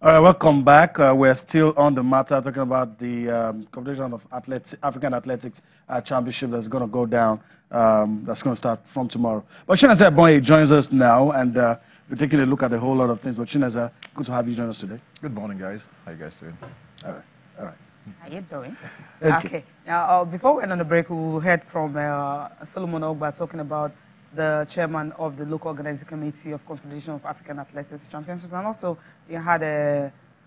All right, welcome back. We're still on the matter talking about the competition of African Athletics Championship that's going to go down. That's going to start from tomorrow. But Chinasa Boye joins us now, and we're taking a look at a whole lot of things. But Chinasa, good to have you join us today. Good morning, guys. How you guys doing? All right. All right. How you doing? Okay. Now, before we end on the break, we will heard from Solomon Ogba talking about the chairman of the local organizing committee of Confederation of African Athletics Championships, and also you had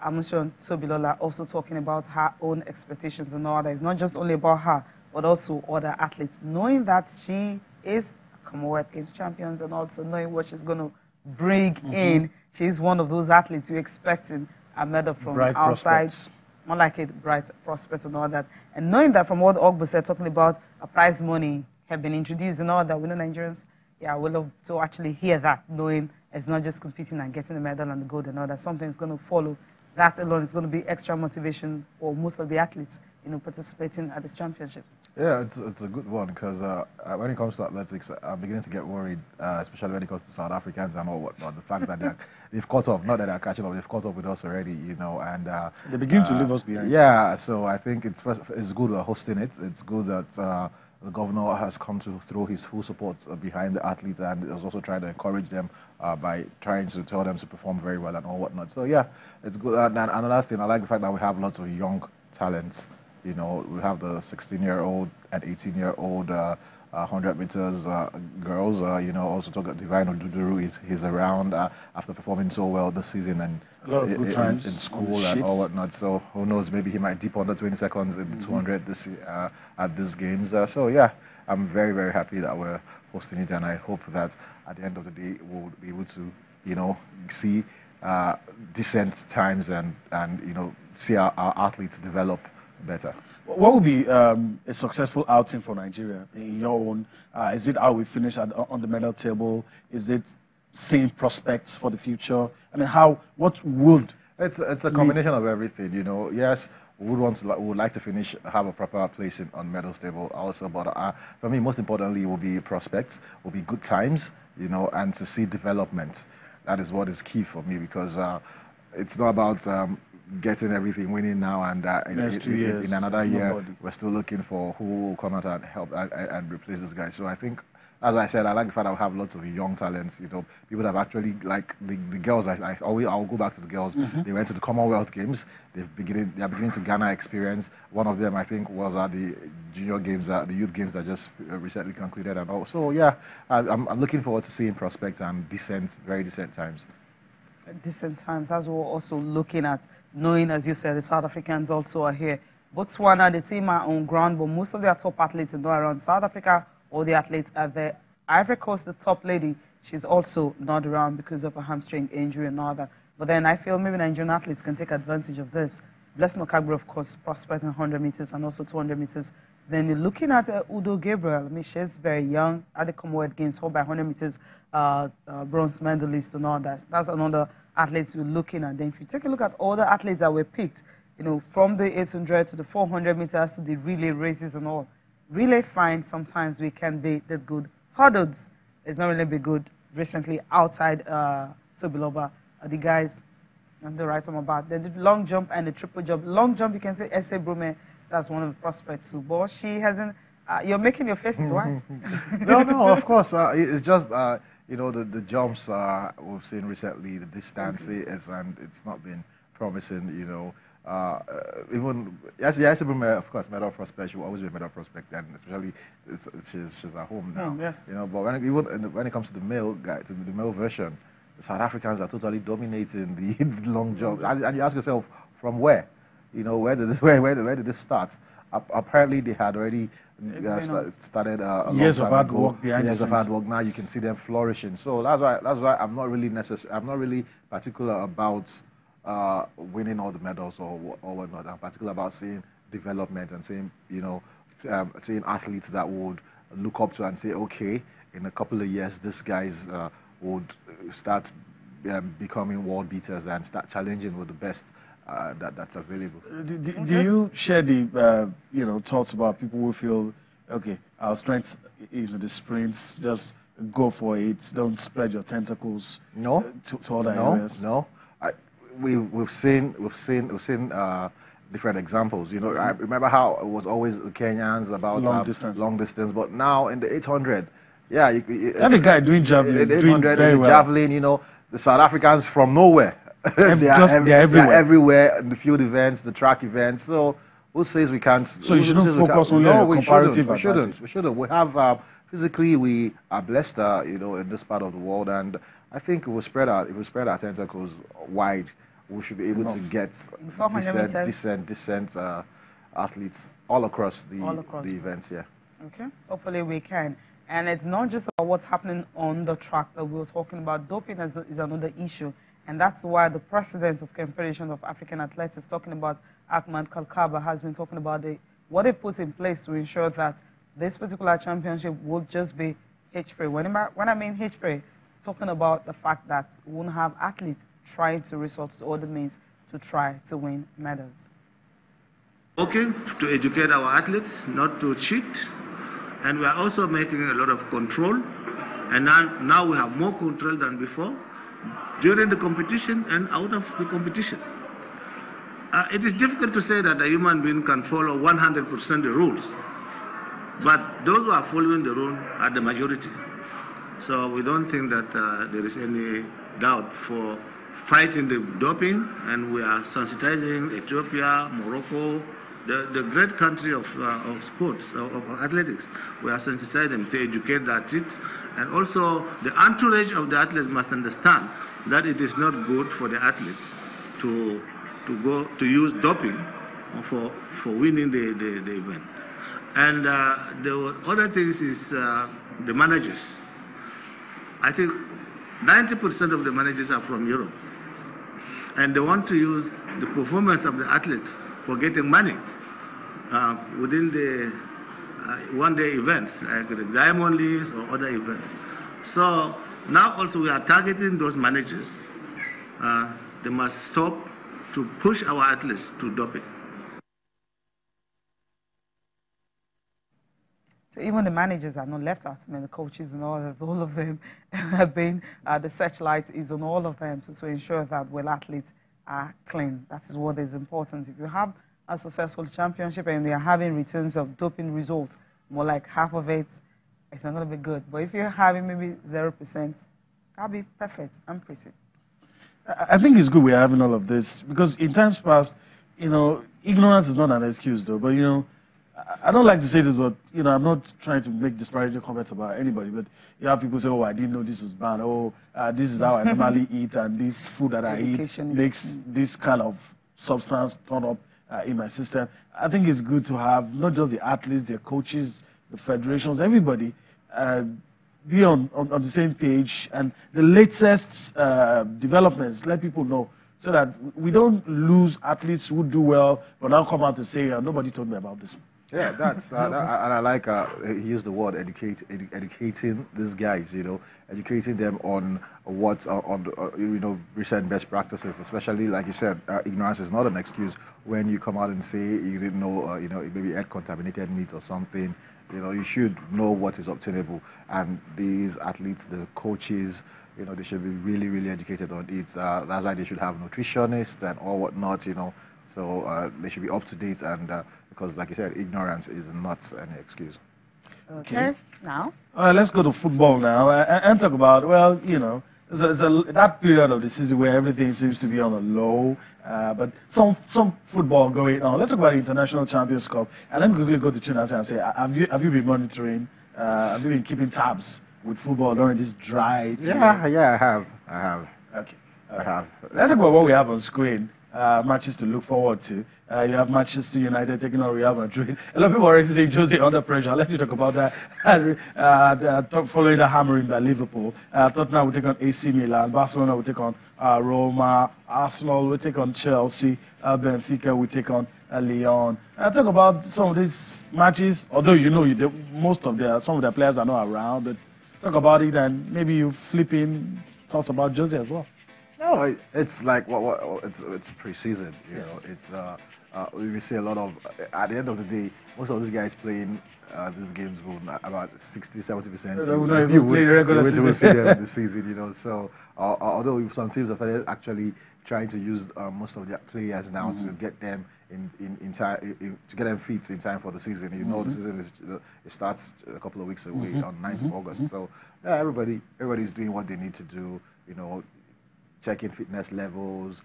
Amushon Tobilola also talking about her own expectations and all that. It's not just only about her, but also other athletes, knowing that she is a Commonwealth Games champion and also knowing what she's going to bring in. She's one of those athletes we're expecting a medal from Bright outside. prospects. More like it, bright prospects and all that. And knowing that from what Ogbu said, talking about a prize money have been introduced and all that, we know Nigerians, yeah, we love to actually hear that, knowing it's not just competing and getting the medal and the gold and all that. Something's going to follow. That alone is going to be extra motivation for most of the athletes, participating at this championship. Yeah, it's a good one because when it comes to athletics, I'm beginning to get worried, especially when it comes to South Africans and all whatnot. The fact that they've caught up, not that they're catching up, they've caught up with us already, and They begin to leave us behind. Yeah, so I think it's good hosting it. It's good that the governor has come to throw his full support behind the athletes and is also trying to encourage them by trying to tell them to perform very well and all whatnot. So yeah, it's good. And another thing, I like the fact that we have lots of young talents. We have the 16-year-old and 18-year-old 100 meters girls. Also talk about Divine Oduduru. He's around after performing so well this season and a lot of good times in school and all whatnot. So who knows? Maybe he might dip under 20 seconds in 200 this at these games. So yeah, I'm very very happy that we're hosting it, and I hope that at the end of the day we'll be able to see decent times and see our athletes develop better. What would be a successful outing for Nigeria in your own? Is it how we finish on the medal table? Is it seeing prospects for the future? I mean, what would? It's a combination of everything. Yes, we would like to have a proper place on medal table also, but for me, most importantly, it will be prospects, will be good times, and to see development. That is what is key for me because it's not about getting everything winning now and in another year we're still looking for who will come out and help and replace this guy. So I think, as I said, I like the fact that we have lots of young talents. People that have actually, like the girls. I'll go back to the girls. They went to the Commonwealth Games. They are beginning to garner experience. One of them, I think, was at the Junior Games, the Youth Games that just recently concluded. And all. So yeah, I'm looking forward to seeing prospects and very decent times. Decent times, as we're also looking at, knowing, as you said, the South Africans also are here. Botswana, the team are on ground, but most of their top athletes are not around. South Africa, all the athletes are there. Ivory Coast, the top lady, she's also not around because of a hamstring injury and all that. But then I feel maybe Nigerian athletes can take advantage of this. Blessing Okagbo, of course, prospect in 100 meters and also 200 meters. Then you're looking at Udo Gabriel. I mean, she's very young at the Commonwealth Games, 4x100 meters, bronze medalist and all that. That's another athlete we're looking at. Then if you take a look at all the athletes that were picked, from the 800 to the 400 meters to the relay races and all, relay fine, sometimes we can be that good. Hurdles is not really be good recently outside Tobiloba. The guys, I'm the right one about. Then the long jump and the triple jump. Long jump, you can say Essay Brume. That's one of the prospects too. But she hasn't. You're making your faces. Why? No, of course. It's just the jumps we've seen recently, the distance and it's not been promising. Even Essay Brume, of course, medal prospect. She will always be a medal prospect, and especially she's at home now. Yes. But when it comes to the male version, the South Africans are totally dominating the long jump, and you ask yourself, from where? Where did this start? Apparently, they had already started years of hard work behind years of hard work. Now you can see them flourishing. So that's why I'm not really particular about winning all the medals or whatnot. I'm particular about seeing development and seeing seeing athletes that would look up to and say, okay, in a couple of years, these guys would start becoming world beaters and start challenging with the best that's available. Do you share the thoughts about people who feel, okay, our strength is in the sprints, just go for it, don't spread your tentacles to other areas? No. we've seen different examples. You know, I remember how it was always the Kenyans about long distance, but now in the 800, yeah, every guy doing javelin, the 800 doing very in the well. javelin. You know, the South Africans from nowhere. They're everywhere. They're everywhere in the field events, the track events. So who says we can't? So you shouldn't focus only on comparative advantage. We shouldn't. We have physically we are blessed, you know, in this part of the world, and I think if we spread our tentacles wide, we should be able to get decent athletes all across the events. Yeah. Okay. Hopefully we can. And it's not just about what's happening on the track that we were talking about. Doping is another issue. And that's why the president of Confederation of African Athletics is talking about, Ahmad Kalkaba, has been talking about what they put in place to ensure that this particular championship will just be H-free. When I mean H-free, talking about the fact that we won't have athletes trying to resort to other means to try to win medals. Okay, to educate our athletes not to cheat. And we are also making a lot of control. And now we have more control than before, during the competition and out of the competition. It is difficult to say that a human being can follow 100% the rules, but those who are following the rule are the majority. So we don't think that there is any doubt for fighting the doping, and we are sensitizing Ethiopia, Morocco, the great country of sports, of athletics. We are sensitizing them to educate the athletes, and also the entourage of the athletes must understand that it is not good for the athletes to use doping for winning the event. And the other things is the managers. I think 90% of the managers are from Europe, and they want to use the performance of the athlete for getting money within the one-day events, like the Diamond Leagues or other events. So now also we are targeting those managers. They must stop to push our athletes to doping. So even the managers are not left out. I mean, the coaches and all of them have been, the searchlight is on all of them to ensure that athletes are clean. That is what is important. If you have a successful championship and we are having returns of doping results, more like half of it, it's not going to be good. But if you're having maybe 0%, that'll be perfect and pretty. I think it's good we're having all of this, because in times past, you know, ignorance is not an excuse though, but you know, I don't like to say this, but you know, I'm not trying to make disparaging comments about anybody, but you have people say, oh, I didn't know this was bad, oh, this is how I normally eat, and this food that I eat makes this kind of substance turn up in my system. I think it's good to have not just the athletes, their coaches, the federations, everybody be on the same page, and the latest developments, let people know, so that we don't lose athletes who do well, but now come out to say, nobody told me about this one. Yeah, that's and I like he used the word educating these guys, you know, educating them on what's on you know, recent best practices, especially like you said, ignorance is not an excuse. When you come out and say you didn't know, you know, maybe ate contaminated meat or something, you know, you should know what is obtainable. And these athletes, the coaches, you know, they should be really, really educated on it. That's why they should have nutritionists and all whatnot, you know. So they should be up to date, and because, like you said, ignorance is not any excuse. Okay. Now? All right, let's go to football now and talk about, well, you know, there's that period of the season where everything seems to be on a low, but some football going on. Let's talk about the International Champions Cup. And let me quickly go to Trinidad and say, have you been monitoring, have you been keeping tabs with football during this dry period? Yeah, I have. Okay. I have. Let's talk about what we have on screen. Matches to look forward to. You have Manchester United taking on Real Madrid. A lot of people are already saying Jose under pressure. I'll let you talk about that. Following the hammering by Liverpool. Tottenham will take on AC Milan. Barcelona will take on Roma. Arsenal will take on Chelsea. Benfica will take on Lyon. Talk about some of these matches. Although you know some of their players are not around, but talk about it, and maybe you flip in thoughts about Jose as well. No, it's like it's pre-season. You know, it's we see a lot of. At the end of the day, most of these guys playing these games will about 60-70%. You will play regular season. See them in the season, you know. So although some teams have started actually trying to use most of their players now to get them in time to get them fit in time for the season. You know, the season it starts a couple of weeks away on 9th of August. So yeah, everybody's doing what they need to do. You know, checking fitness levels,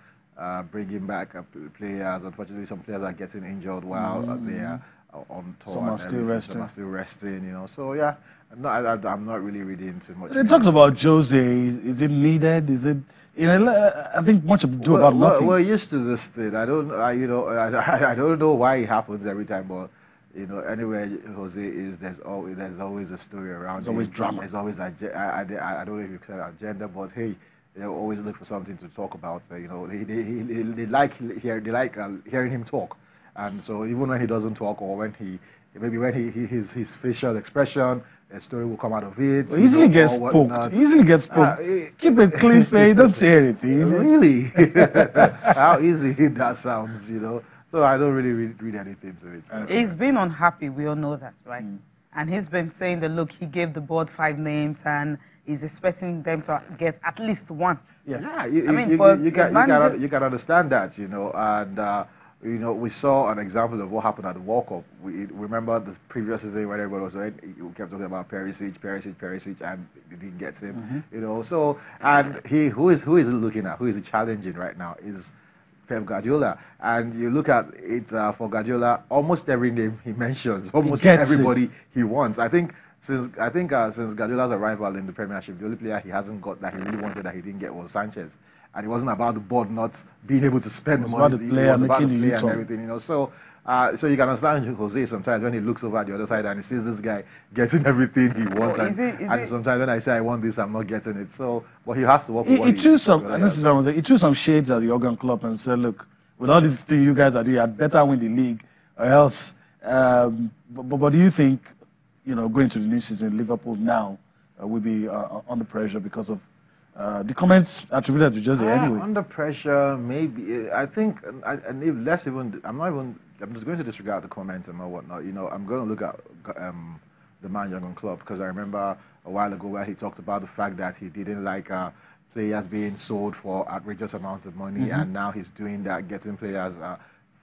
bringing back players. Unfortunately, some players are getting injured while they are on tour. Some are still resting. Some are still resting. You know, so yeah, I'm not really reading too much. It talks about Jose. Is it needed? Is it? You know, I think much ado about nothing. We're used to this thing. I don't know why it happens every time, but you know, anywhere Jose is, there's always a story around. There's always drama. There's always I don't know if you call it agenda, but hey, they always look for something to talk about. You know, they like hearing him talk, and so even when he doesn't talk, or when his facial expression, a story will come out of it. Well, easily gets poked. Easily gets poked. Keep a clean face. Don't say anything. Really? How easy that sounds, you know. So I don't really read anything to it. He's been unhappy. We all know that, right? And he's been saying that, look, he gave the board 5 names and he's expecting them to get at least one. Yeah. You can understand that, you know, and. You know, we saw an example of what happened at the World Cup. We remember the previous season when everybody was we kept talking about Perisic, and they didn't get him. You know, so and who is he looking at? Who is he challenging right now? Is Pep Guardiola. And you look at it for Guardiola, almost every name he mentions, almost everybody he wants. I think since Guardiola's arrival in the Premiership, the only player he hasn't got that he really wanted that he didn't get was Sanchez. And it wasn't about the board not being able to spend the money. It was about the player and everything, you know. So, so you can understand Jose sometimes when he looks over at the other side and he sees this guy getting everything he wants. And sometimes when I say I want this, I'm not getting it. So, but he has to work with what he chose some. And this is what I'm saying. He chose some shades at the Jurgen Klopp and said, "Look, with all these things you guys are doing, I'd better win the league, or else." But do you think, you know, going to the new season, Liverpool now will be under pressure because of? The comments attributed to Jose anyway. Under pressure, maybe. I think, and if less even, I'm just going to disregard the comments and whatnot. You know, I'm going to look at the man Jurgen Klopp, because I remember a while ago where he talked about the fact that he didn't like players being sold for outrageous amounts of money, and now he's doing that, getting players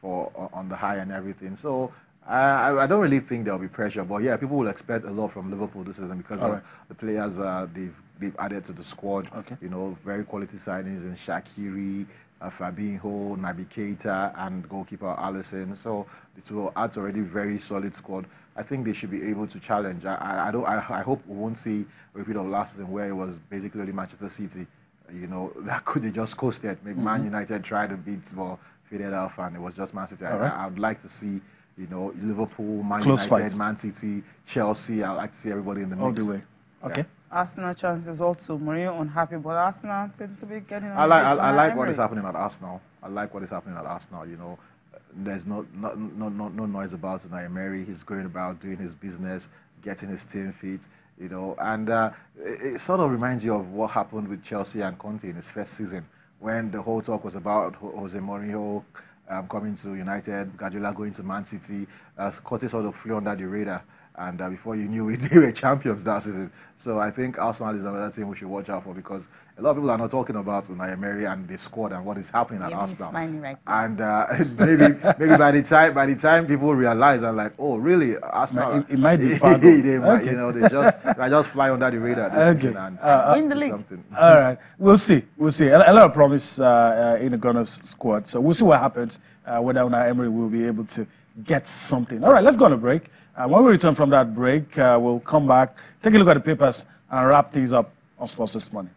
on the high and everything. So I don't really think there'll be pressure, but yeah, people will expect a lot from Liverpool this season because of the players they've added to the squad. You know, very quality signings in Shaqiri, Fabinho, Naby Keita, and goalkeeper Alisson. So it will add to already very solid squad. I think they should be able to challenge. I hope we won't see a repeat of last season where it was basically only Manchester City. You know, that they just coasted. Maybe Man United tried to beat, well, faded off, and it was just Man City. I would like to see, you know, Liverpool, Man United, Man City, Chelsea. I'd like to see everybody in the mix. All the way. Okay. Arsenal chances also. Mourinho unhappy, but Arsenal seems to be getting. I like what is happening at Arsenal. I like what is happening at Arsenal. You know, there's no noise about Unai Emery. He's going about doing his business, getting his team fit. You know, and it sort of reminds you of what happened with Chelsea and Conte in his first season, when the whole talk was about Jose Mourinho coming to United, Guardiola going to Man City. Conte sort of flew under the radar, and before you knew it, they were champions that season. So I think Arsenal is another team we should watch out for, because a lot of people are not talking about Unai Emery and the squad and what is happening at Arsenal. Right, and maybe by the time people realize, and like, oh really, Arsenal, it might be far. You know, they just fly under the radar this season and win the league. Something. All right, we'll see. A lot of promise in the Gunners squad, so we'll see what happens. Whether Unai Emery will be able to get something. All right, let's go on a break. When we return from that break, we'll come back, take a look at the papers, and wrap things up on Sports this morning.